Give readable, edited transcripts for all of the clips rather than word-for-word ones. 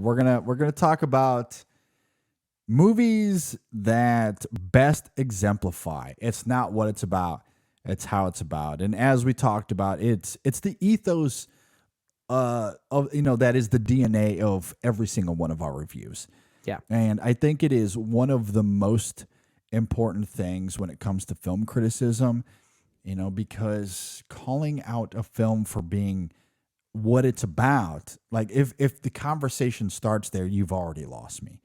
We're gonna talk about movies that best exemplify. It's not what it's about; it's how it's about. And as we talked about, it's the ethos of that is the DNA of every single one of our reviews. Yeah. And I think it is one of the most important things when it comes to film criticism, because calling out a film for being what it's about, like if the conversation starts there, you've already lost me.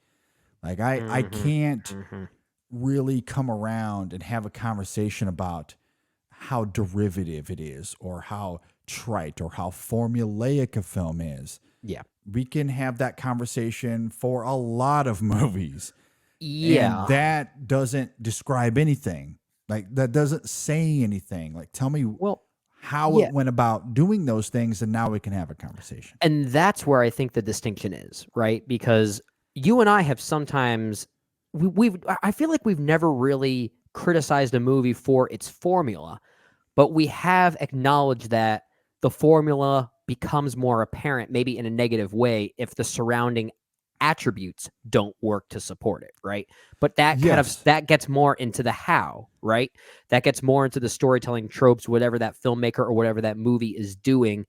Like I Mm-hmm. can't Mm-hmm. really come around and have a conversation about how derivative it is or how trite or how formulaic a film is. Yeah. We can have that conversation for a lot of movies, and Yeah. that doesn't describe anything. Like that doesn't say anything. Like tell me Well, how yeah. it went about doing those things, and now we can have a conversation. And that's where I think the distinction is, right? Because you and I have sometimes I feel like we've never really criticized a movie for its formula, but we have acknowledged that the formula becomes more apparent, maybe in a negative way, if the surrounding attributes don't work to support it, right? But Yes. that gets more into the how, right? That gets more into the storytelling tropes, whatever that filmmaker or whatever that movie is doing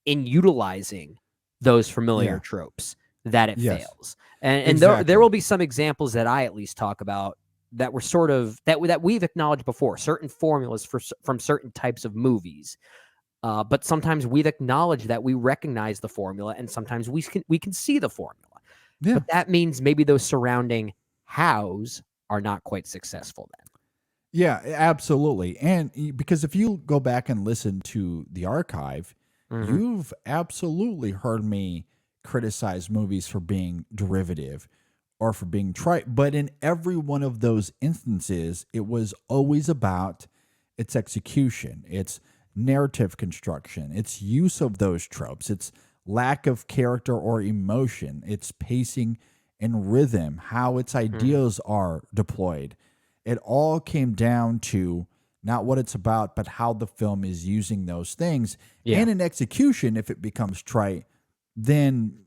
in utilizing those familiar Yeah. tropes that it Yes. fails. And there Exactly. will be some examples that I at least talk about that were sort of that we've acknowledged before, certain formulas from certain types of movies. But sometimes we've acknowledged that we recognize the formula, and sometimes we can see the formula. Yeah. But that means maybe those surrounding hows are not quite successful then. Yeah, absolutely. And because if you go back and listen to the archive, Mm-hmm. you've absolutely heard me criticize movies for being derivative or for being trite. But in every one of those instances, it was always about its execution, its narrative construction, its use of those tropes, its lack of character or emotion, its pacing and rhythm, how its Mm-hmm. ideas are deployed. It all came down to not what it's about, but how the film is using those things. Yeah. And in execution, if it becomes trite, then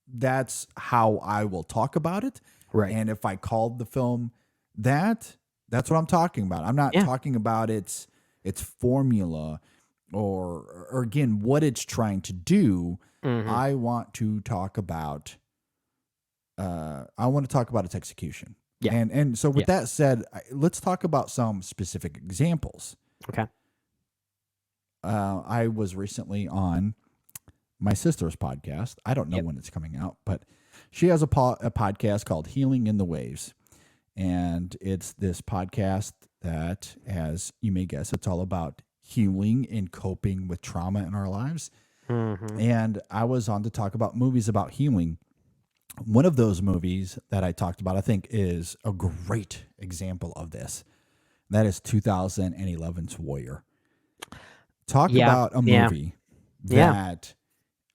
that's how I will talk about it. Right. And if I called the film that, that's what I'm talking about. I'm not Yeah. talking about its formula or again what it's trying to do. Mm-hmm. I want to talk about its execution. Yeah. And so with Yeah. that said, let's talk about some specific examples. Okay. I was recently on my sister's podcast. I don't know Yep. when it's coming out, but she has a podcast called Healing in the Waves. And it's this podcast that, as you may guess, it's all about healing and coping with trauma in our lives. Mm-hmm. And I was on to talk about movies about healing. One of those movies that I talked about, I think, is a great example of this. That is 2011's Warrior. Talk Yeah. about a Yeah. movie Yeah. that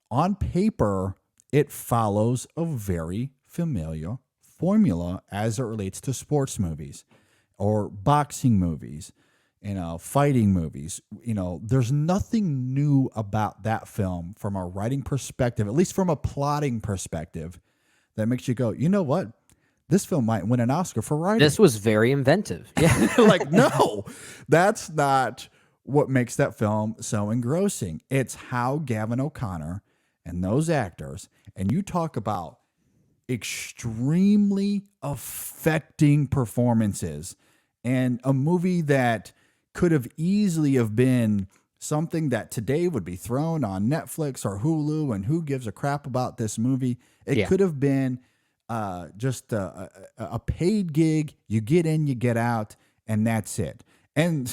on paper, it follows a very familiar formula as it relates to sports movies or boxing movies, fighting movies. There's nothing new about that film from a writing perspective, at least from a plotting perspective, that makes you go, you know what? This film might win an Oscar for writing. This was very inventive. Yeah. Like, no, that's not what makes that film so engrossing. It's how Gavin O'Connor and those actors, and you talk about extremely affecting performances, and a movie that could have easily have been something that today would be thrown on Netflix or Hulu, and who gives a crap about this movie? It Yeah. could have been just a paid gig. You get in, you get out, and that's it. And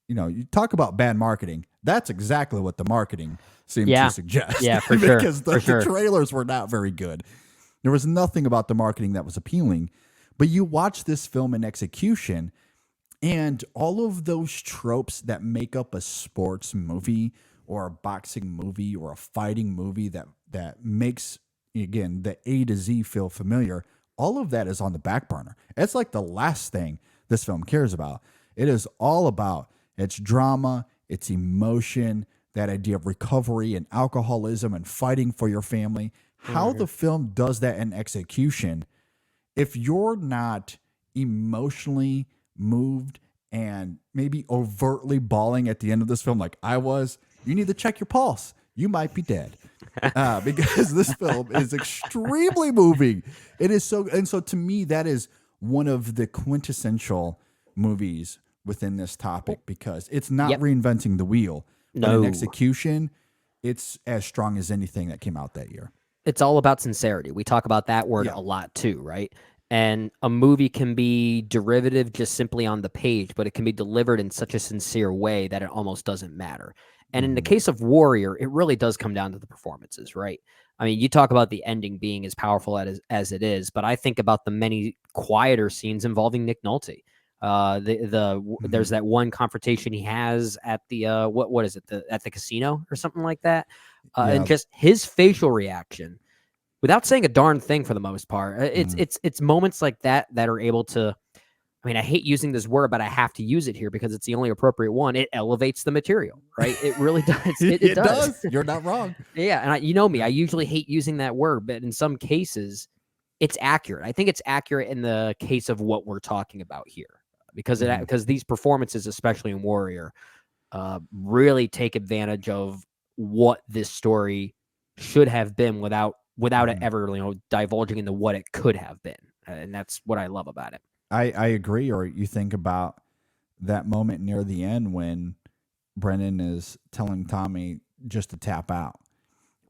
you talk about bad marketing. That's exactly what the marketing seemed to Yeah. suggest. Yeah, for sure. Because the, For sure. the trailers were not very good. There was nothing about the marketing that was appealing. But you watch this film in execution, and all of those tropes that make up a sports movie or a boxing movie or a fighting movie that makes, again, the A to Z feel familiar, all of that is on the back burner. It's like the last thing this film cares about. It is all about its drama, its emotion, that idea of recovery and alcoholism and fighting for your family, how the film does that in execution, if you're not emotionally moved and maybe overtly bawling at the end of this film, like I was, you need to check your pulse. You might be dead. Because this film is extremely moving. It is so, and so to me, that is one of the quintessential movies within this topic because it's not Yep. reinventing the wheel, but in No. execution, it's as strong as anything that came out that year. It's all about sincerity. We talk about that word Yeah. a lot too, right? And a movie can be derivative just simply on the page, but it can be delivered in such a sincere way that it almost doesn't matter. And in the case of Warrior, it really does come down to the performances, right? I mean, you talk about the ending being as powerful as it is, but I think about the many quieter scenes involving Nick Nolte. There's that one confrontation he has at the what is it, at the casino or something like that, Yeah. and just his facial reaction without saying a darn thing for the most part. It's moments like that that are able to. I mean, I hate using this word, but I have to use it here because it's the only appropriate one. It elevates the material, right? It really does. It does. You're not wrong. Yeah, and you know me, I usually hate using that word, but in some cases, it's accurate. I think it's accurate in the case of what we're talking about here, because because these performances, especially in Warrior, really take advantage of what this story should have been without it ever divulging into what it could have been, and that's what I love about it. I agree. Or you think about that moment near the end when Brennan is telling Tommy just to tap out.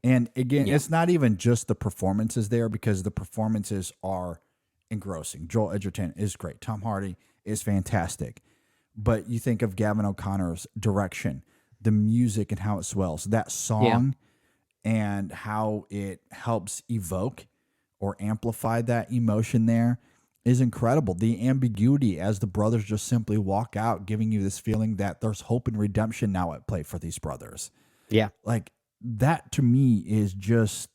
And again, it's not even just the performances there because the performances are engrossing. Joel Edgerton is great. Tom Hardy is fantastic. But you think of Gavin O'Connor's direction, the music and how it swells, that song and how it helps evoke or amplify that emotion there is incredible. The ambiguity as the brothers just simply walk out, giving you this feeling that there's hope and redemption now at play for these brothers. Yeah. Like that to me is just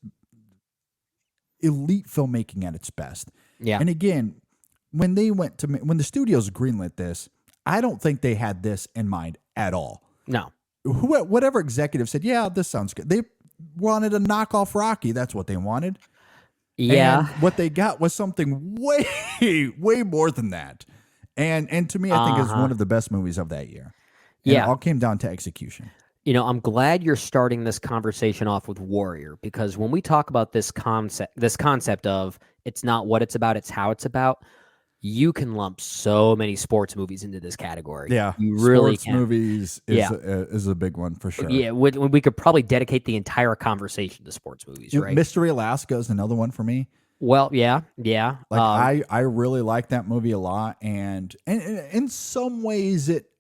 elite filmmaking at its best. Yeah. And again, when the studios greenlit this, I don't think they had this in mind at all. No. Whatever executive said, yeah, this sounds good. They wanted a knockoff Rocky. That's what they wanted. Yeah. And what they got was something way, way more than that. And to me, I think it's one of the best movies of that year. And it all came down to execution. You know, I'm glad you're starting this conversation off with Warrior, because when we talk about this concept of it's not what it's about, it's how it's about, you can lump so many sports movies into this category. Yeah, you really sports can. Movies is a big one for sure. Yeah, we could probably dedicate the entire conversation to sports movies, right? Mystery Alaska is another one for me. Well, yeah. Like I really like that movie a lot, and in some ways it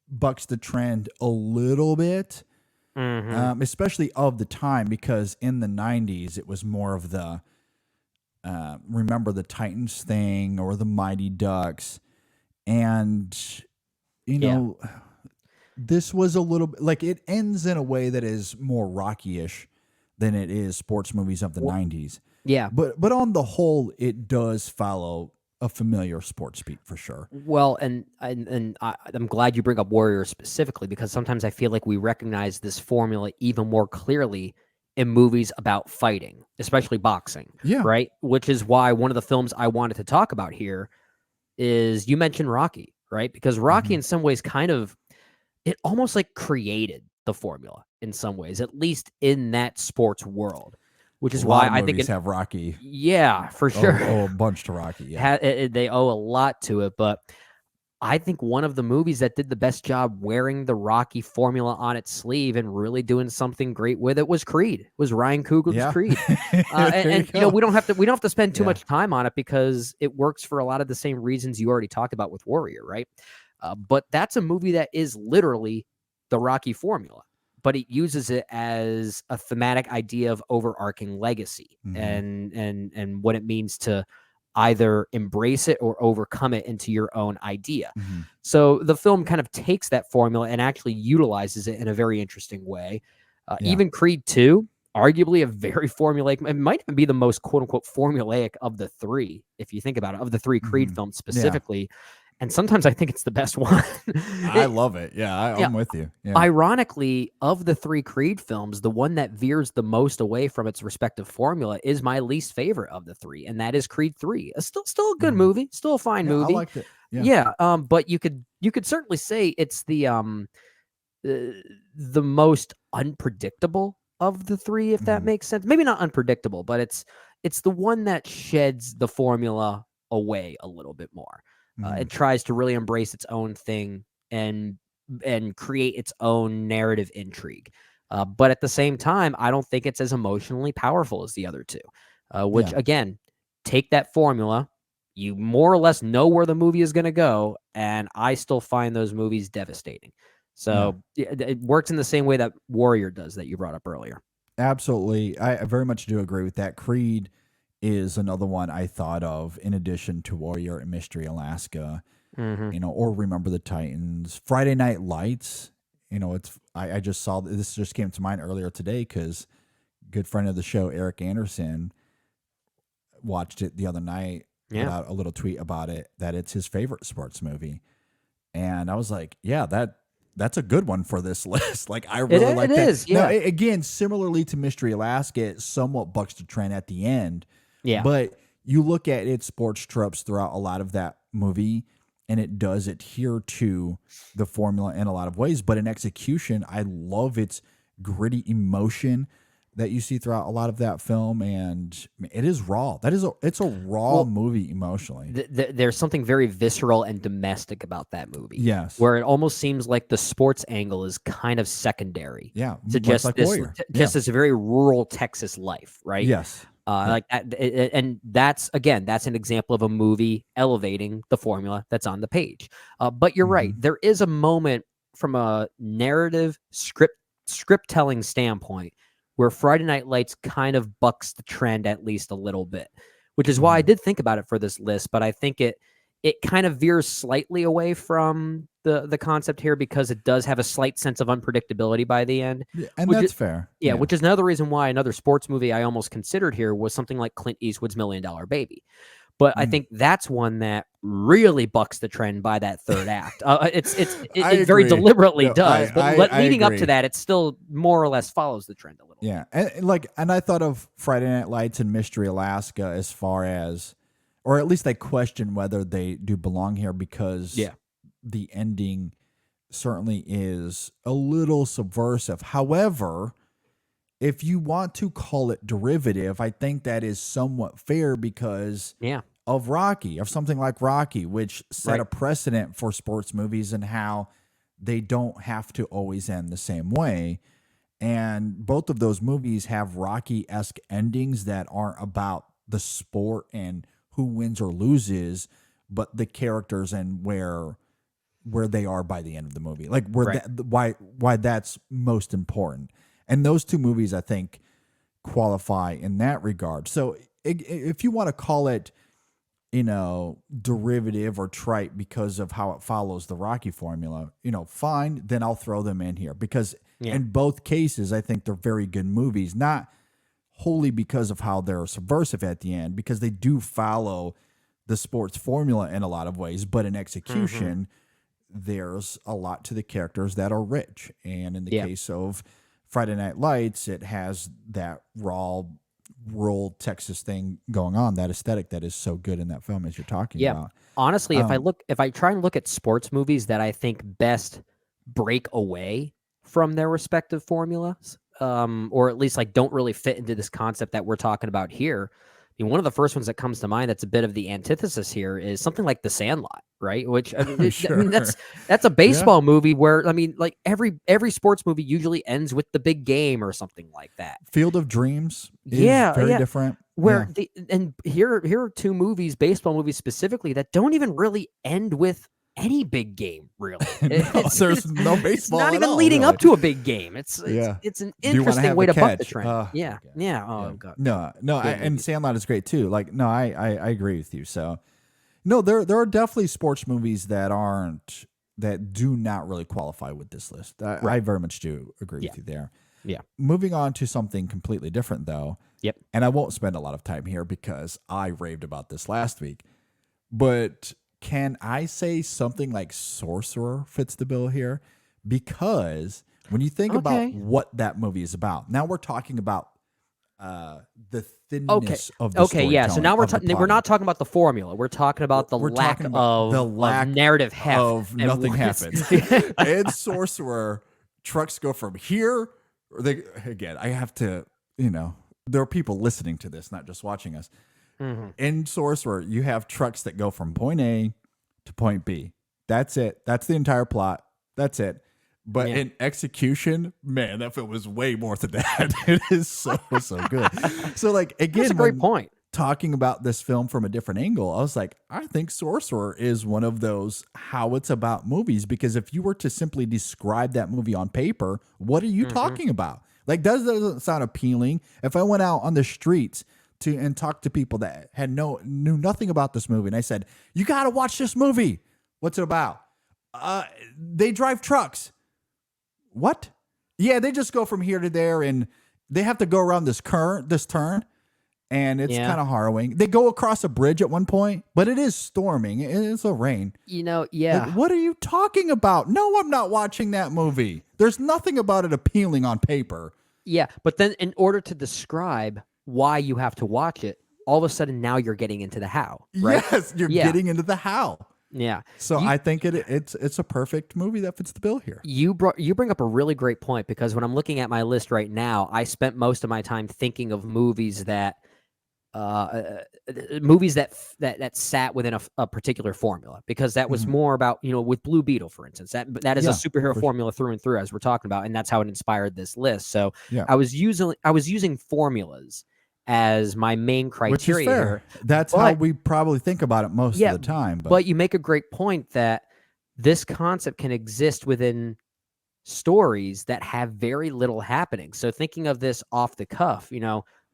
bucks the trend a little bit, especially of the time, because in the 90s it was more of the Remember the Titans thing or the Mighty Ducks, and you know this was a little bit like it ends in a way that is more Rocky-ish than it is sports movies of the 90s. Yeah. But on the whole, it does follow a familiar sports beat for sure. Well, and I'm glad you bring up Warrior specifically, because sometimes I feel like we recognize this formula even more clearly in movies about fighting, especially boxing. Yeah. Right? Which is why one of the films I wanted to talk about here is, you mentioned Rocky, right? Because Rocky in some ways it almost like created the formula in some ways, at least in that sports world. Which is why I think have Rocky. Yeah, for sure. A bunch to Rocky. Yeah, they owe a lot to it. But I think one of the movies that did the best job wearing the Rocky formula on its sleeve and really doing something great with it was Creed. It was Ryan Coogler's Creed. And you know, we don't have to spend too much time on it because it works for a lot of the same reasons you already talked about with Warrior, right? But that's a movie that is literally the Rocky formula, but it uses it as a thematic idea of overarching legacy and what it means to either embrace it or overcome it into your own idea. So the film kind of takes that formula and actually utilizes it in a very interesting way. Even Creed 2, arguably a very formulaic, it might even be the most quote unquote formulaic of the three, if you think about it, of the three Creed films specifically. and sometimes I think it's the best one. I love it. Yeah, Yeah. I'm with you. Yeah. Ironically, of the three Creed films, the one that veers the most away from its respective formula is my least favorite of the three, and that is Creed 3. Still a good Mhm. movie, still a fine Yeah, I movie. liked it. Yeah. Yeah, but you could certainly say it's the most unpredictable of the three, if that Mhm. makes sense. Maybe not unpredictable, but it's the one that sheds the formula away a little bit more. Mhm. It tries to really embrace its own thing and create its own narrative intrigue. But at the same time, I don't think it's as emotionally powerful as the other two. Which Yeah. again, take that formula, you more or less know where the movie is going to go, and I still find those movies devastating. Yeah. So it works in the same way that Warrior does that you brought up earlier. Absolutely. I very much do agree with that. Creed is another one I thought of in addition to Warrior and Mystery Alaska, Mm-hmm. or Remember the Titans. Friday Night Lights, I just saw this just came to mind earlier today because good friend of the show, Eric Anderson, watched it the other night, put Yeah, out a little tweet about it, that it's his favorite sports movie. And I was like, yeah, that's a good one for this list. Like, I really it like that. is. Now, Yeah, again, similarly to Mystery Alaska, it somewhat bucks the trend at the end, yeah, but you look at its sports tropes throughout a lot of that movie, and it does adhere to the formula in a lot of ways. But in execution, I love its gritty emotion that you see throughout a lot of that film, and it is raw. It's a raw well, movie emotionally. there's something very visceral and domestic about that movie, Yes. where it almost seems like the sports angle is kind of secondary Yeah. to Much like Warrior. Yeah. just this very rural Texas life, right? Yes. Yeah. Like that, and that's an example of a movie elevating the formula that's on the page. But you're right, Mhm. there is a moment from a narrative script telling standpoint where Friday Night Lights kind of bucks the trend at least a little bit, which is why I Mhm. did think about it for this list. But I think it kind of veers slightly away from the concept here because it does have a slight sense of unpredictability by the end, Yeah, and which that's fair. yeah, Yeah. which is another reason why another sports movie I almost considered here was something like Clint Eastwood's Million Dollar Baby. But I Mm. think that's one that really bucks the trend by that third act. I It very agree. deliberately No, does, but I leading up to agree. that, it still more or less follows the trend a little bit. Yeah. And I thought of Friday Night Lights and Mystery Alaska as far as, or at least I question whether they do belong here because Yeah. the ending certainly is a little subversive. However, if you want to call it derivative, I think that is somewhat fair because Yeah. of Rocky, of something like Rocky, which set Right. a precedent for sports movies and how they don't have to always end the same way. And both of those movies have Rocky esque endings that aren't about the sport and who wins or loses, but the characters and where they are by the end of the movie, like Right. why that's most important. And those two movies, I think, qualify in that regard. So if you want to call it, derivative or trite because of how it follows the Rocky formula, fine, then I'll throw them in here because Yeah. in both cases, I think they're very good movies, not wholly because of how they're subversive at the end, because they do follow the sports formula in a lot of ways, but in Mhm. execution, there's a lot to the characters that are rich. And in the Yeah. case of Friday Night Lights, it has that raw rural Texas thing going on, that aesthetic that is so good in that film as you're talking Yeah. about. Honestly, Um, if I try and look at sports movies that I think best break away from their respective formulas, or at least like don't really fit into this concept that we're talking about here. I mean, one of the first ones that comes to mind that's a bit of the antithesis here is something like The Sandlot, right? Which I mean sure. that's a Yeah. baseball movie where I mean, like every sports movie usually ends with the big game or something like that. Field of Dreams is Yeah, very yeah. different. Where Yeah. here are two movies, baseball movies specifically, that don't even really end with any big game, really. No, there's no It's not baseball at even all, leading really. up to a big game. Yeah. It's an Do you want to interesting have way the to buck the catch? trend. Yeah, Okay. yeah. Yeah. Oh god, No, good and movies. Sandlot is great too. Like, no, I agree with you. So, no, there are definitely sports movies that do not really qualify with this list. I Right. very much do agree Yeah. with you there. Yeah. Moving on to something completely different, though, Yep. and I won't spend a lot of time here because I raved about this last week. But can I say something like Sorcerer fits the bill here? Because when you think about Okay. what that movie is about, now we're talking about the Okay. thinness of the Okay. Yeah. So storytelling, now of the we're plotting. not talking about the formula. We're talking about the We're lack talking about the of lack narrative heft of and nothing what is- happens. In Sorcerer, trucks go from here. Or they again, I have to, there are people listening to this, not just watching us. Mhm. In Sorcerer, you have trucks that go from point A to point B. That's it. That's the entire plot. That's it. But Yeah. in execution, man, that film was way more than that. It is so good. So, like, again, That's a great when point. talking about this film from a different angle, I was like, I think Sorcerer is one of those how it's about movies, because if you were to simply describe that movie on paper, what are you talking about? Like, doesn't sound appealing. If I went out on the streets and talked to people that knew nothing about this movie, and I said, you got to watch this movie. What's it about? They drive trucks. What? Yeah, they just go from here to there, and they have to go around this turn, and it's Yeah. kind of harrowing. They go across a bridge at one point, but it is storming. It's a rain. Yeah. Like, what are you talking about? No, I'm not watching that movie. There's nothing about it appealing on paper. Yeah. But then in order to describe why you have to watch it, all of a sudden now you're getting into the how, right? Yes, you're getting into the how. Yeah. So I think it's a perfect movie that fits the bill here. You bring up a really great point, because when I'm looking at my list right now, I spent most of my time thinking of movies that sat within a particular formula, because that was more about, with Blue Beetle, for instance, that is a superhero formula through and through, as we're talking about, and that's how it inspired this list. So I was using formulas as my main criteria. Which is fair. Here. That's how we probably think about it most of the time. But you make a great point that this concept can exist within stories that have very little happening. So thinking of this off the cuff,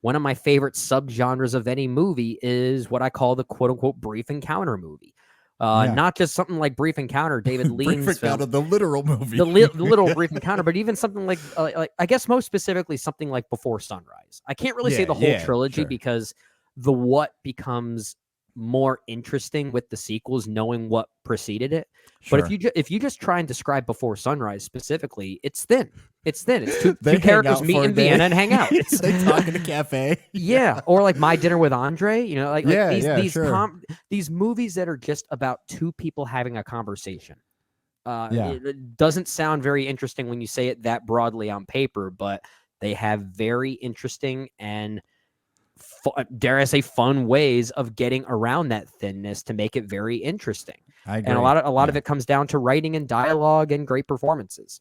one of my favorite subgenres of any movie is what I call the quote unquote brief encounter movie. Not just something like Brief Encounter, David Lean's Brief film, Encounter, the literal movie, the literal Brief Encounter, but even something like I guess most specifically something like Before Sunrise. I can't really say the whole trilogy because the what becomes more interesting with the sequels, knowing what preceded it. But if you just try and describe Before Sunrise specifically, it's thin. It's two characters meet in Vienna and hang out. They talk in a cafe. Yeah, or like My Dinner with Andre. These movies that are just about two people having a conversation. It doesn't sound very interesting when you say it that broadly on paper, but they have very interesting and dare I say fun ways of getting around that thinness to make it very interesting. I agree. And a lot of it comes down to writing and dialogue and great performances.